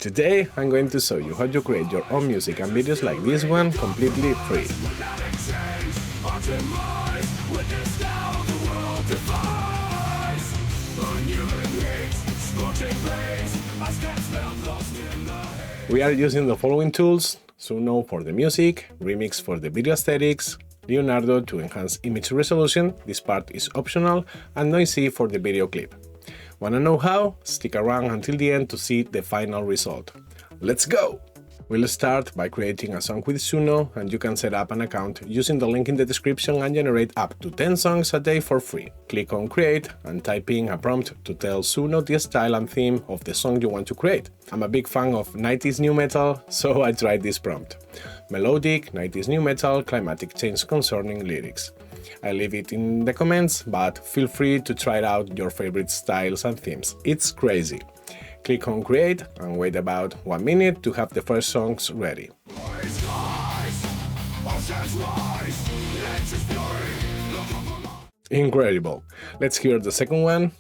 Today I'm going to show you how to create your own music and videos like this one completely free. We are using the following tools: Suno for the music, Remix for the video aesthetics, Leonardo to enhance image resolution, this part is optional, and Noisee for the video clip. Wanna know how? Stick around until the end to see the final result. Let's go! We'll start by creating a song with Suno, and you can set up an account using the link in the description and generate up to 10 songs a day for free. Click on Create and type in a prompt to tell Suno the style and theme of the song you want to create. I'm a big fan of 90s new metal, so I tried this prompt. Melodic, 90s new metal, climatic change concerning lyrics. I leave it in the comments, but feel free to try out your favorite styles and themes. It's crazy. Click on Create and wait about 1 minute to have the first songs ready. Incredible! Let's hear the second one.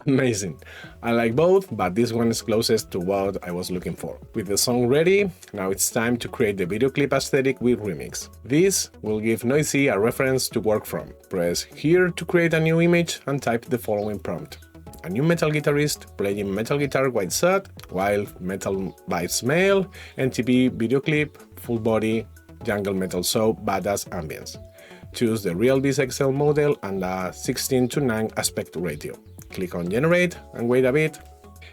Amazing! I like both, but this one is closest to what I was looking for. With the song ready, now it's time to create the video clip aesthetic with Remix. This will give Noisee a reference to work from. Press here to create a new image and type the following prompt. A new metal guitarist playing metal guitar white shot, while metal vibes male, MTV video clip, full body, jungle metal so badass ambience. Choose the RealVis XL model and a 16:9 aspect ratio. Click on Generate and wait a bit.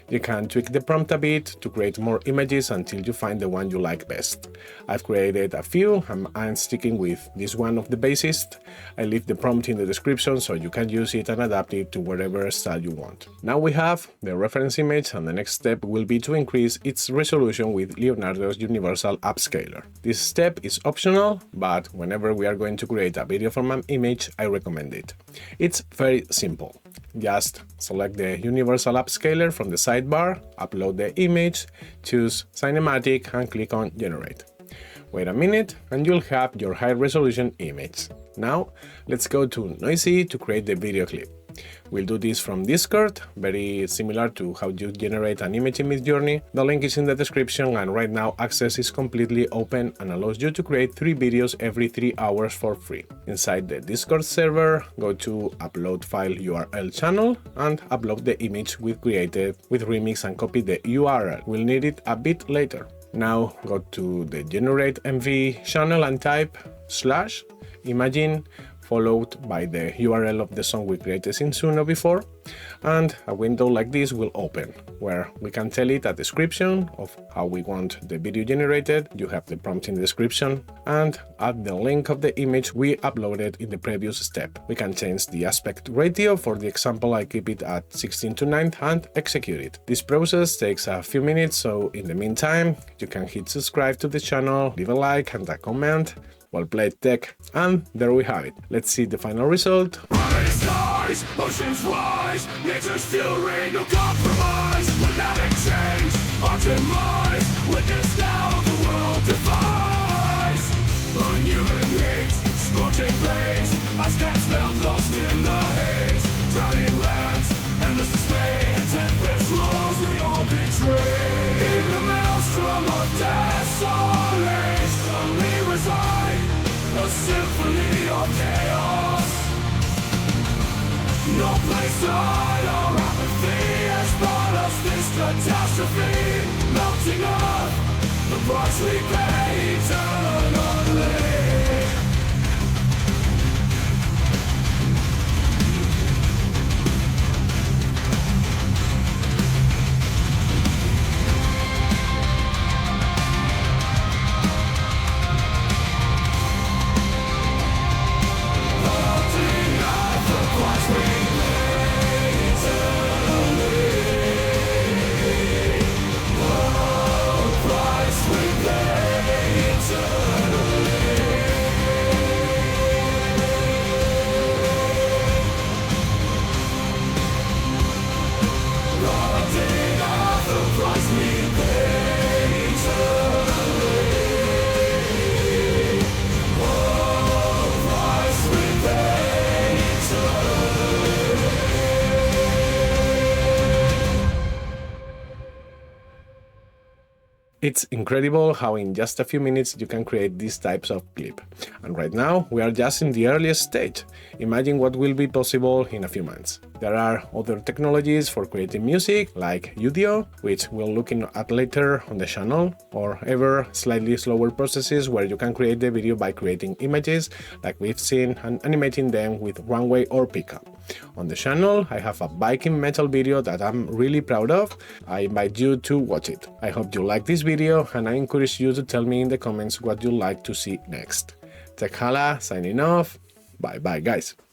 You can tweak the prompt a bit to create more images until you find the one you like best. I've created a few and I'm sticking with this one of the bassist. I leave the prompt in the description so you can use it and adapt it to whatever style you want. Now we have the reference image, and the next step will be to increase its resolution with Leonardo's universal upscaler. This step is optional, but whenever we are going to create a video from an image, I recommend it. It's very simple. Just select the universal upscaler from the sidebar, upload the image, choose cinematic and click on Generate. Wait a minute and you'll have your high-resolution image. Now let's go to Noisee to create the video clip. We'll do this from Discord, very similar to how you generate an image in Midjourney. The link is in the description, and right now access is completely open and allows you to create 3 videos every 3 hours for free. Inside the Discord server, go to Upload File URL channel and upload the image we created with Remix and copy the URL. We'll need it a bit later. Now go to the Generate MV channel and type /imagine followed by the URL of the song we created in Suno before, and a window like this will open, where we can tell it a description of how we want the video generated. You have the prompt in the description, and add the link of the image we uploaded in the previous step. We can change the aspect ratio. For the example, I keep it at 16:9 and execute it. This process takes a few minutes, so in the meantime, you can hit subscribe to the channel, leave a like and a comment. Well played, tech. And there we have it. Let's see the final result. Skies, oceans rise, nature's fury, no compromise. Without exchange, our demise. Witness now the world defies. Unhuman hate, scorching blaze. Our scats felt lost in the haze. Drowning lands, endless dismay. And tempest flows, we all betray. In the maelstrom of desolation, we reside. A symphony of chaos. No place to hide, our apathy has brought us this catastrophe. Melting up, the price we pay eternally. Price we pay eternally. It's incredible how in just a few minutes you can create these types of clip. And right now we are just in the earliest stage. Imagine what will be possible in a few months. There are other technologies for creating music like Udio, which we'll look at later on the channel, or ever slightly slower processes where you can create the video by creating images like we've seen and animating them with runway or pickup. On the channel I have a biking metal video that I'm really proud of. I invite you to watch it. I hope you like this video and I encourage you to tell me in the comments what you'd like to see next. TechHalla signing off. Bye bye guys.